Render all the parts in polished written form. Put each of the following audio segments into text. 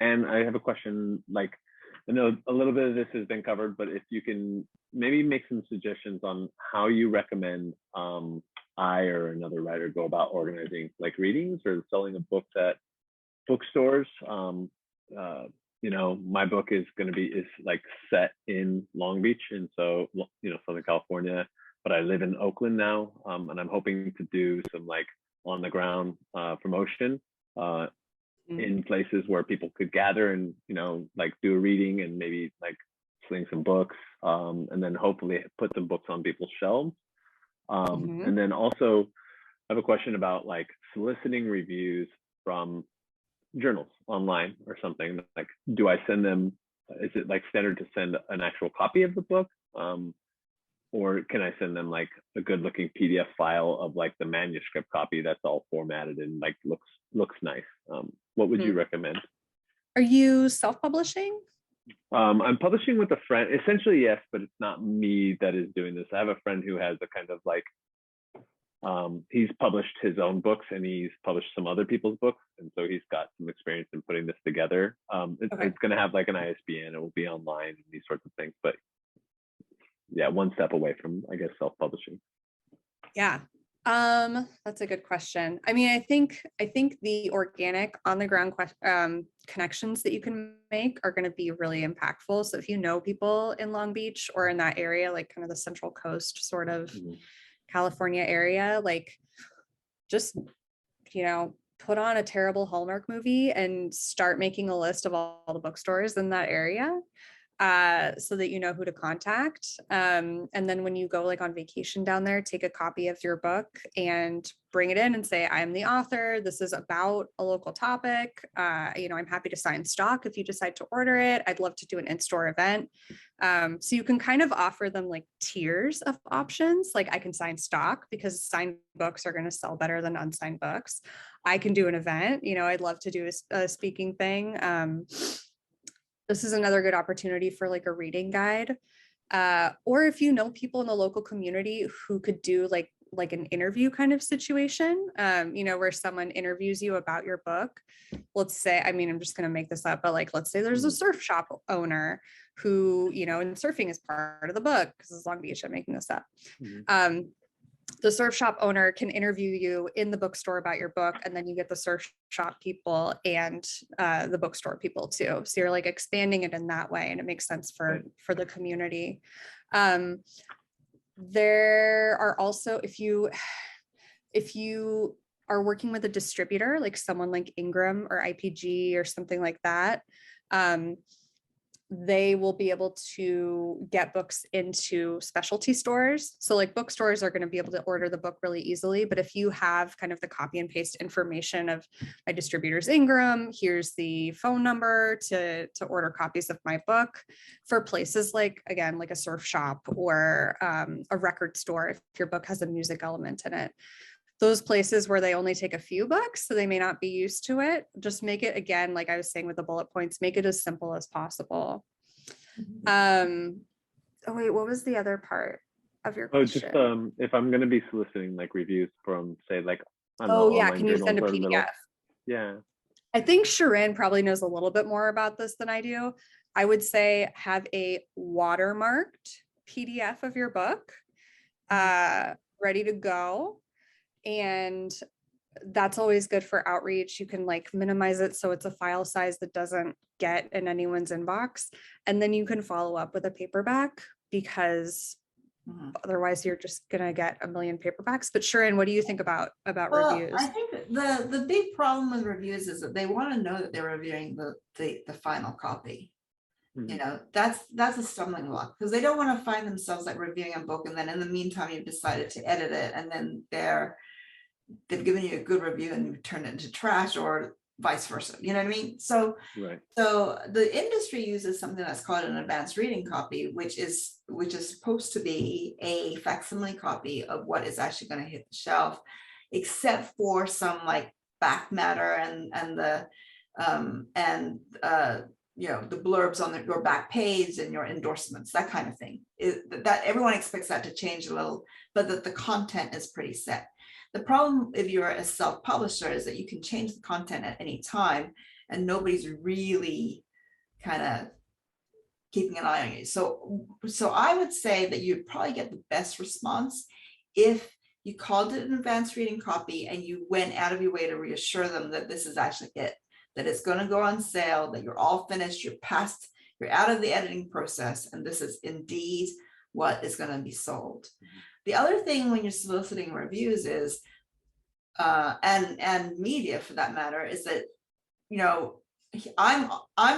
And I have a question, like, I know a little bit of this has been covered, but if you can maybe make some suggestions on how you recommend I or another writer go about organizing like readings or selling a book at bookstores. Uh, my book is like set in Long Beach, and so Southern California, but I live in Oakland now, and I'm hoping to do some like on the ground promotion uh, in places where people could gather and like do a reading and maybe like sling some books, and then hopefully put some books on people's shelves. Mm-hmm. And then also I have a question about like soliciting reviews from journals online or something. Like, do I send them, is it like standard to send an actual copy of the book, or can I send them like a good looking PDF file of like the manuscript copy that's all formatted and like looks nice? What would you recommend? Are you self-publishing? I'm publishing with a friend, essentially, yes, but it's not me that is doing this. I have a friend who has a kind of like, he's published his own books and he's published some other people's books. And so he's got some experience in putting this together. Okay. It's going to have like an ISBN, it will be online and these sorts of things. But yeah, one step away from, I guess, self-publishing. Yeah. That's a good question. I mean, I think the organic on the ground connections that you can make are going to be really impactful. So if you know people in Long Beach or in that area, like kind of the Central Coast sort of California area, like just, put on a terrible Hallmark movie and start making a list of all the bookstores in that area, so that you know who to contact. And then when you go like on vacation down there, take a copy of your book and bring it in and say, I'm the author. This is about a local topic. I'm happy to sign stock if you decide to order it. I'd love to do an in-store event. So you can kind of offer them like tiers of options. Like I can sign stock because signed books are going to sell better than unsigned books. I can do an event. I'd love to do a speaking thing. This is another good opportunity for like a reading guide. Or if you know people in the local community who could do like an interview kind of situation, where someone interviews you about your book. Let's say, I mean, I'm just going to make this up, but like, let's say there's a surf shop owner who, and surfing is part of the book because it's Long Beach, I'm making this up. The surf shop owner can interview you in the bookstore about your book, and then you get the surf shop people and the bookstore people too. So you're like expanding it in that way, and it makes sense for the community. There are also, if you are working with a distributor, like someone like Ingram or IPG or something like that, they will be able to get books into specialty stores. So like bookstores are going to be able to order the book really easily. But if you have kind of the copy and paste information of my distributor's Ingram, here's the phone number to order copies of my book, for places like, again, like a surf shop or a record store, if your book has a music element in it, those places where they only take a few books, so they may not be used to it, just make it, again, like I was saying with the bullet points, make it as simple as possible. Oh wait, what was the other part of your question? Just if I'm going to be soliciting like reviews from, say, like, I don't know, Yeah, online can you send journals a or little, PDF? yeah. I think Sharon probably knows a little bit more about this than I do. I would say have a watermarked PDF of your book ready to go. And that's always good for outreach. You can like minimize it so it's a file size that doesn't get in anyone's inbox. And then you can follow up with a paperback, because otherwise you're just gonna get a million paperbacks. But Sharon, what do you think about reviews? I think the big problem with reviews is that they want to know that they're reviewing the final copy. That's a stumbling block, because they don't want to find themselves like reviewing a book and then in the meantime you've decided to edit it, and then they've given you a good review and you've turned it into trash, or vice versa. You know what I mean? So the industry uses something that's called an advanced reading copy, which is supposed to be a facsimile copy of what is actually going to hit the shelf, except for some like back matter and the the blurbs on your back page and your endorsements, that kind of thing. That everyone expects that to change a little, but that the content is pretty set. The problem if you're a self-publisher is that you can change the content at any time, and nobody's really kind of keeping an eye on you. So I would say that you'd probably get the best response if you called it an advanced reading copy and you went out of your way to reassure them that this is actually it, that it's going to go on sale, that you're all finished, you're past, you're out of the editing process, and this is indeed what is going to be sold. The other thing when you're soliciting reviews is, and media for that matter, is that, you know, I'm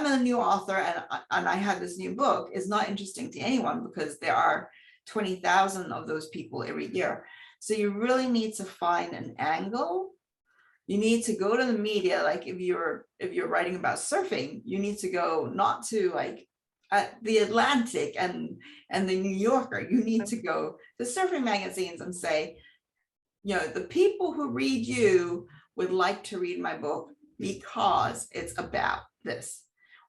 a new author and I have this new book is not interesting to anyone because there are 20,000 of those people every year. So you really need to find an angle. You need to go to the media. Like if you're writing about surfing, you need to go not to like at the Atlantic and the New Yorker. You need to go to surfing magazines and say, you know, the people who read you would like to read my book because it's about this.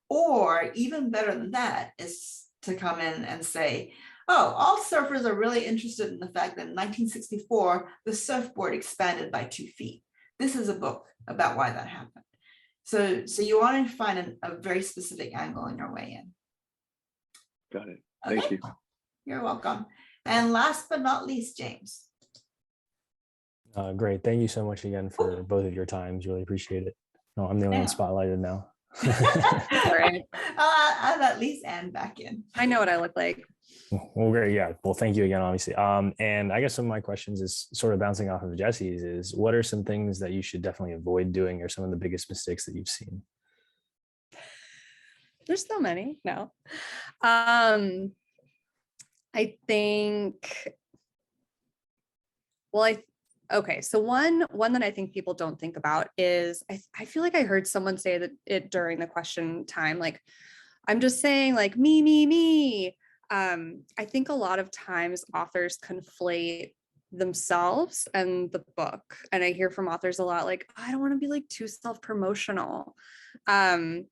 Or even better than that is to come in and say, oh, all surfers are really interested in the fact that in 1964, the surfboard expanded by 2 feet. This is a book about why that happened. So you want to find a very specific angle in your way in. Got it. Thank Okay. you. You're welcome. And last but not least, James. Great. Thank you so much again for both of your times. Really appreciate it. No, I'm the only one spotlighted now. All right. I'll at least Anne back in. I know what I look like. Well, great. Yeah. Well, thank you again, obviously. And I guess some of my questions is sort of bouncing off of Jesse's is what are some things that you should definitely avoid doing or some of the biggest mistakes that you've seen? There's so many. No. I think, well, okay. So one that I think people don't think about is I feel like I heard someone say that it during the question time, like, I'm just saying like me. I think a lot of times authors conflate themselves and the book. And I hear from authors a lot, like, I don't want to be like too self-promotional. And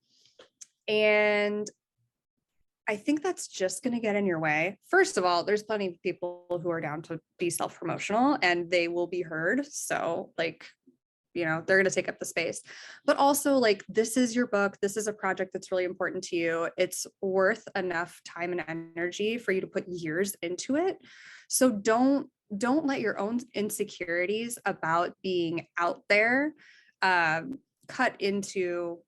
I think that's just going to get in your way. First of all, there's plenty of people who are down to be self-promotional and they will be heard. So like, you know, they're going to take up the space, but also like, this is your book. This is a project that's really important to you. It's worth enough time and energy for you to put years into it. So don't let your own insecurities about being out there cut into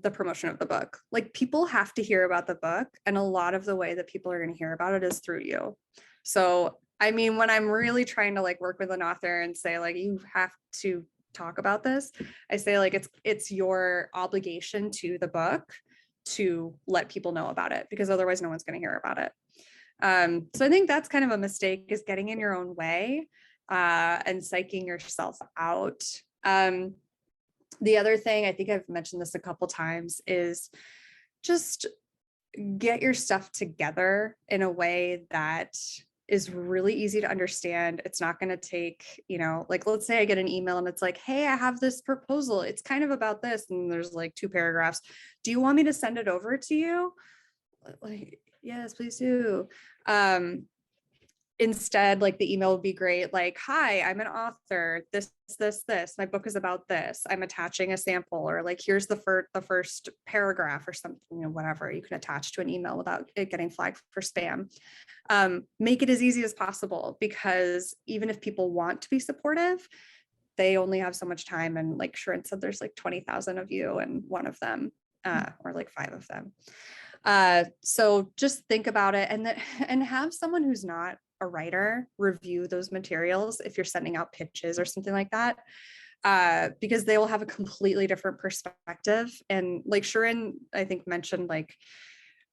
the promotion of the book. Like people have to hear about the book, and a lot of the way that people are going to hear about it is through you. So I mean, when I'm really trying to like work with an author and say like, you have to talk about this, I say like, it's your obligation to the book to let people know about it, because otherwise no one's going to hear about it. So I think that's kind of a mistake, is getting in your own way and psyching yourself out. The other thing, I think I've mentioned this a couple times, is just get your stuff together in a way that is really easy to understand. It's not going to take, you know, like, let's say I get an email and it's like, hey, I have this proposal. It's kind of about this. And there's like 2 paragraphs. Do you want me to send it over to you? Like, yes, please do. Instead, like the email would be great. Like, hi, I'm an author. This. My book is about this. I'm attaching a sample, or like, here's the first paragraph or something, you know, whatever you can attach to an email without it getting flagged for spam. Make it as easy as possible, because even if people want to be supportive, they only have so much time. And like Sharon said, there's like 20,000 of you and one of them, or like 5 of them. So just think about it, and have someone who's not a writer review those materials if you're sending out pitches or something like that, because they will have a completely different perspective. And like Sharon, I think, mentioned, like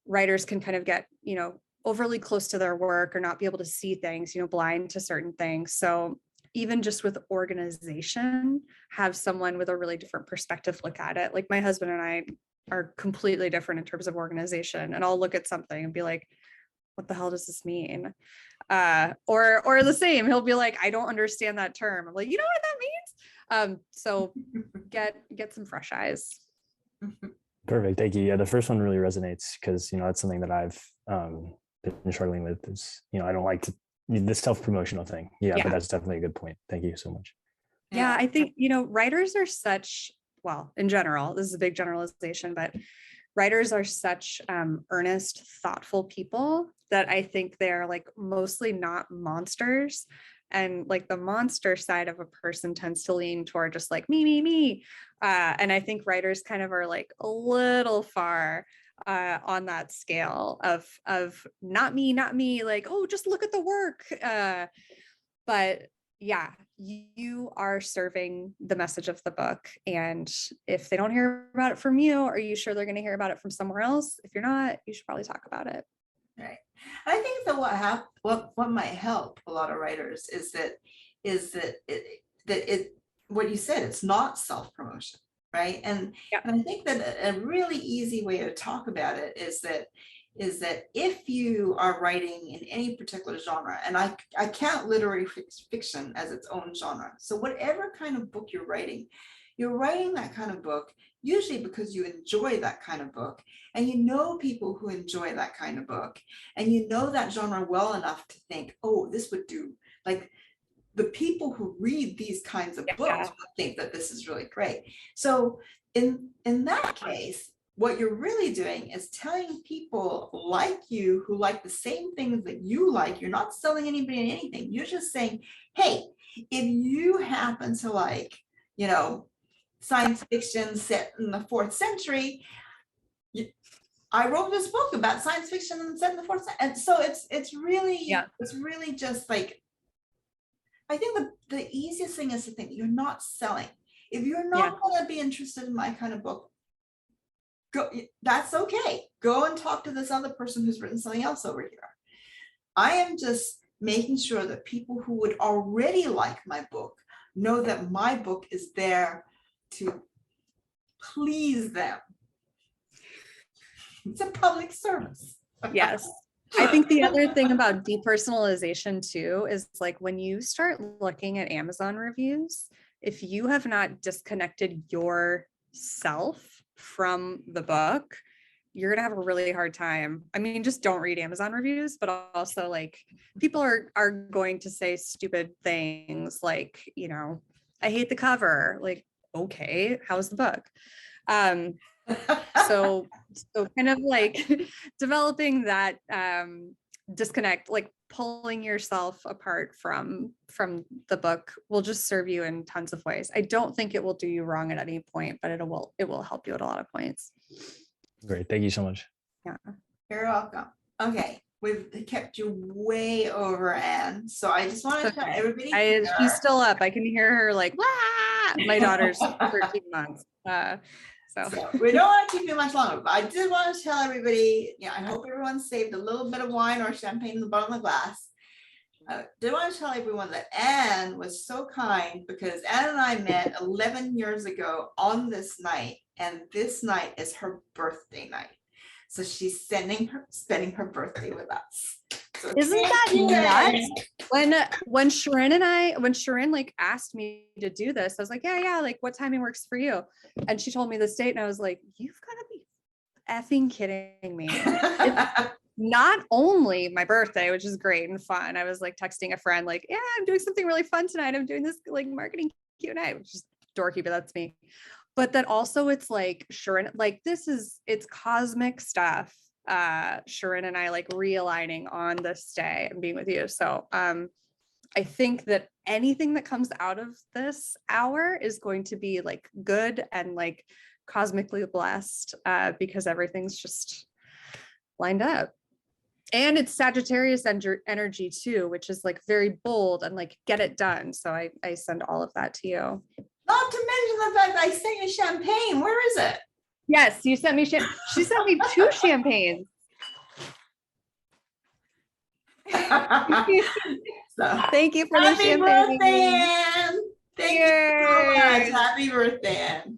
writers can kind of get, you know, overly close to their work or not be able to see things, you know, blind to certain things. So even just with organization, have someone with a really different perspective look at it. Like my husband and I are completely different in terms of organization, and I'll look at something and be like, what the hell does this mean? Or the same, he'll be like, I don't understand that term. I'm like, you know what that means? So get some fresh eyes. Perfect. Thank you. Yeah, the first one really resonates, because, you know, that's something that I've been struggling with is, you know, I don't like to, this self-promotional thing. Yeah, but that's definitely a good point. Thank you so much. Yeah, I think, you know, writers are such well, in general, this is a big generalization, but writers are such earnest, thoughtful people that I think they're like mostly not monsters. And like the monster side of a person tends to lean toward just like me. And I think writers kind of are like a little far on that scale of not me, like, oh, just look at the work. But yeah, you are serving the message of the book. And if they don't hear about it from you, are you sure they're going to hear about it from somewhere else? If you're not, you should probably talk about it. Right. I think that what might help a lot of writers is that what you said, it's not self-promotion, right? And I think that a really easy way to talk about it is that if you are writing in any particular genre, and I count literary fiction as its own genre. So whatever kind of book you're writing that kind of book, usually because you enjoy that kind of book, and you know people who enjoy that kind of book, and you know that genre well enough to think, oh, this would do, like the people who read these kinds of books would think that this is really great. So in that case, what you're really doing is telling people like you who like the same things that you like. You're not selling anybody anything. You're just saying, hey, if you happen to like, you know, science fiction set in the 4th century, I wrote this book about science fiction set in the 4th century. And so it's really just like, I think the easiest thing is to think you're not selling. If you're not going to be interested in my kind of book, go, that's okay. Go and talk to this other person who's written something else over here. I am just making sure that people who would already like my book know that my book is there to please them. It's a public service. Yes. I think the other thing about depersonalization too is like when you start looking at Amazon reviews, if you have not disconnected yourself from the book, you're gonna have a really hard time. I mean, just don't read Amazon reviews, but also like people are going to say stupid things like, you know, I hate the cover. Like, okay, how's the book? So kind of like developing that disconnect, like pulling yourself apart from the book will just serve you in tons of ways. I don't think it will do you wrong at any point, but it will help you at a lot of points. Great. Thank you so much. Yeah. You're welcome. Okay. We've kept you way over, Anne. So I just want to tell everybody. She's still up. I can hear her like, wah! My daughter's 13 months. So we don't want to keep you much longer, but I did want to tell everybody, I hope everyone saved a little bit of wine or champagne in the bottom of the glass. I did want to tell everyone that Anne was so kind because Anne and I met 11 years ago on this night, and this night is her birthday night. So she's spending her birthday with us. So isn't that nuts? When Sharon like asked me to do this, I was like, yeah, like what timing works for you? And she told me this date, and I was like, you've got to be effing kidding me. It's not only my birthday, which is great and fun. I was like texting a friend, like, yeah, I'm doing something really fun tonight. I'm doing this like marketing Q&A, which is dorky, but that's me. But that also it's like Sharon, like it's cosmic stuff. Sharon and I like realigning on this day and being with you. So I think that anything that comes out of this hour is going to be like good and like cosmically blessed because everything's just lined up. And it's Sagittarius energy too, which is like very bold and like get it done. So I send all of that to you. Not to mention the fact that I sent you champagne. Where is it? Yes, you sent me she sent me 2 champagnes. So, thank you for the champagne. Birthday, Anne. Thank you so much. Happy birthday, Anne.